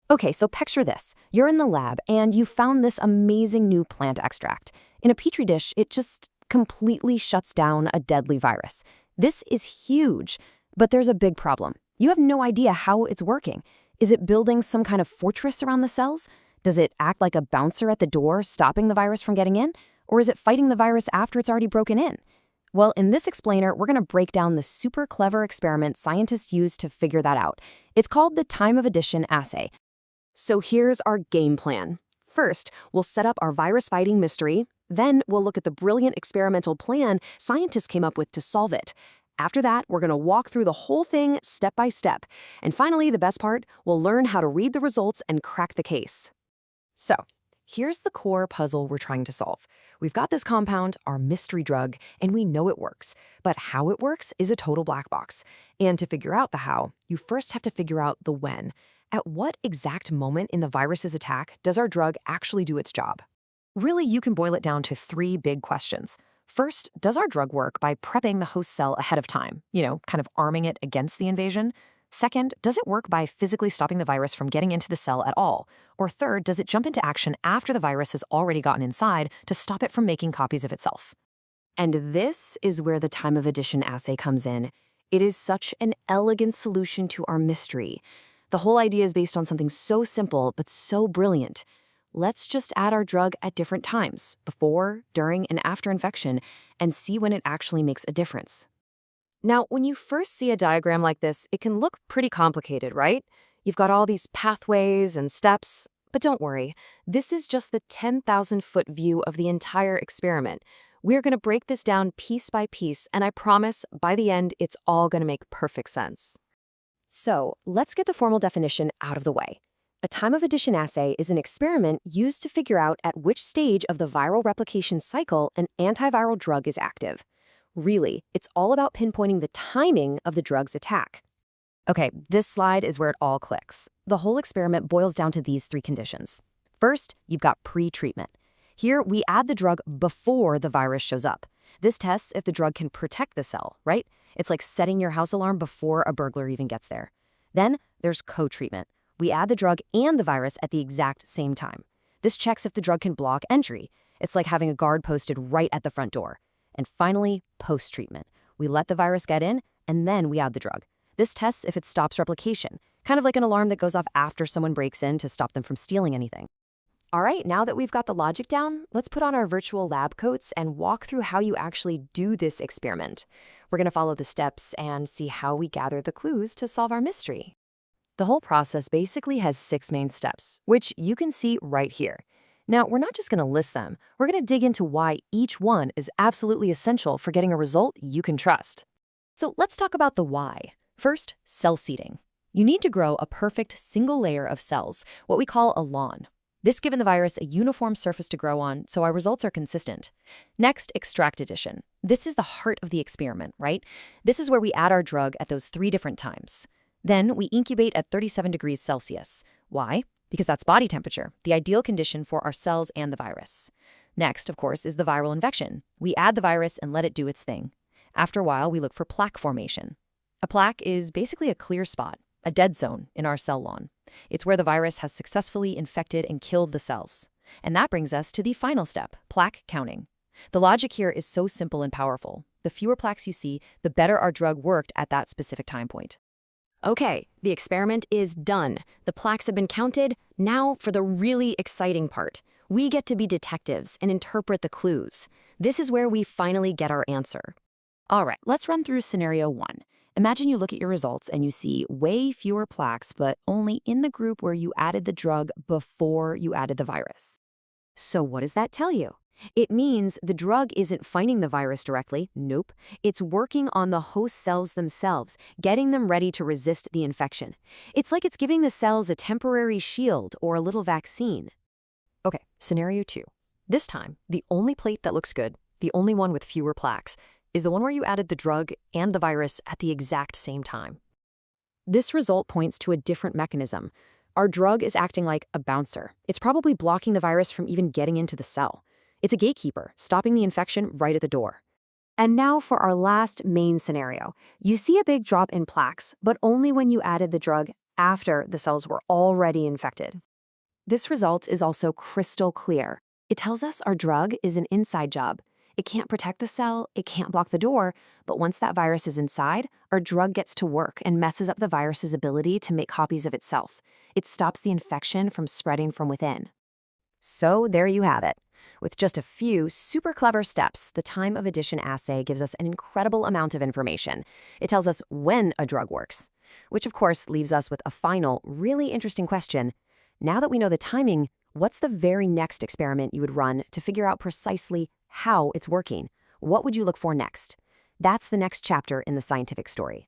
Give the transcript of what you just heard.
Okay, so picture this. You're in the lab and you found this amazing new plant extract. In a petri dish, it just completely shuts down a deadly virus. This is huge, but there's a big problem. You have no idea how it's working. Is it building some kind of fortress around the cells? Does it act like a bouncer at the door, stopping the virus from getting in? Or is it fighting the virus after it's already broken in? Well, in this explainer, we're going to break down the super clever experiment scientists use to figure that out. It's called the time of addition assay. So here's our game plan. First, we'll set up our virus-fighting mystery. Then we'll look at the brilliant experimental plan scientists came up with to solve it. After that, we're going to walk through the whole thing step by step. And finally, the best part, we'll learn how to read the results and crack the case. So, here's the core puzzle we're trying to solve. We've got this compound, our mystery drug, and we know it works. But how it works is a total black box. And to figure out the how, you first have to figure out the when. At what exact moment in the virus's attack does our drug actually do its job? Really, you can boil it down to three big questions. First, does our drug work by prepping the host cell ahead of time, kind of arming it against the invasion? Second, does it work by physically stopping the virus from getting into the cell at all? Or third, does it jump into action after the virus has already gotten inside to stop it from making copies of itself? And this is where the time of addition assay comes in. It is such an elegant solution to our mystery. The whole idea is based on something so simple but so brilliant. Let's just add our drug at different times, before, during, and after infection, and see when it actually makes a difference. Now, when you first see a diagram like this, it can look pretty complicated, right? You've got all these pathways and steps, but don't worry. This is just the 10,000-foot view of the entire experiment. We're going to break this down piece by piece, and I promise, by the end, it's all going to make perfect sense. So, let's get the formal definition out of the way. A time of addition assay is an experiment used to figure out at which stage of the viral replication cycle an antiviral drug is active. Really, it's all about pinpointing the timing of the drug's attack. Okay, this slide is where it all clicks. The whole experiment boils down to these three conditions. First, you've got pre-treatment. Here, we add the drug before the virus shows up. This tests if the drug can protect the cell, right? It's like setting your house alarm before a burglar even gets there. Then there's co-treatment. We add the drug and the virus at the exact same time. This checks if the drug can block entry. It's like having a guard posted right at the front door. And finally, post-treatment. We let the virus get in, and then we add the drug. This tests if it stops replication, kind of like an alarm that goes off after someone breaks in to stop them from stealing anything. All right, now that we've got the logic down, let's put on our virtual lab coats and walk through how you actually do this experiment. We're going to follow the steps and see how we gather the clues to solve our mystery. The whole process basically has 6 main steps, which you can see right here. Now, we're not just going to list them. We're going to dig into why each one is absolutely essential for getting a result you can trust. So let's talk about the why. First, cell seeding. You need to grow a perfect single layer of cells, what we call a lawn. This gives the virus a uniform surface to grow on, so our results are consistent. Next, extract addition. This is the heart of the experiment, right? This is where we add our drug at those 3 different times. Then we incubate at 37 degrees Celsius. Why? Because that's body temperature, the ideal condition for our cells and the virus. Next, of course, is the viral infection. We add the virus and let it do its thing. After a while, we look for plaque formation. A plaque is basically a clear spot, a dead zone in our cell lawn. It's where the virus has successfully infected and killed the cells. And that brings us to the final step, plaque counting. The logic here is so simple and powerful. The fewer plaques you see, the better our drug worked at that specific time point. Okay, the experiment is done. The plaques have been counted. Now for the really exciting part. We get to be detectives and interpret the clues. This is where we finally get our answer. All right, let's run through scenario 1. Imagine you look at your results and you see way fewer plaques, but only in the group where you added the drug before you added the virus. So what does that tell you? It means the drug isn't fighting the virus directly. Nope. It's working on the host cells themselves, getting them ready to resist the infection. It's like it's giving the cells a temporary shield or a little vaccine. Okay, scenario 2. This time, the only plate that looks good, the only one with fewer plaques, is the one where you added the drug and the virus at the exact same time. This result points to a different mechanism. Our drug is acting like a bouncer. It's probably blocking the virus from even getting into the cell. It's a gatekeeper, stopping the infection right at the door. And now for our last main scenario. You see a big drop in plaques, but only when you added the drug after the cells were already infected. This result is also crystal clear. It tells us our drug is an inside job. It can't protect the cell, it can't block the door, but once that virus is inside, our drug gets to work and messes up the virus's ability to make copies of itself. It stops the infection from spreading from within. So there you have it. With just a few super clever steps, the time of addition assay gives us an incredible amount of information. It tells us when a drug works, which of course leaves us with a final, really interesting question. Now that we know the timing, what's the very next experiment you would run to figure out precisely how it's working? What would you look for next? That's the next chapter in the scientific story.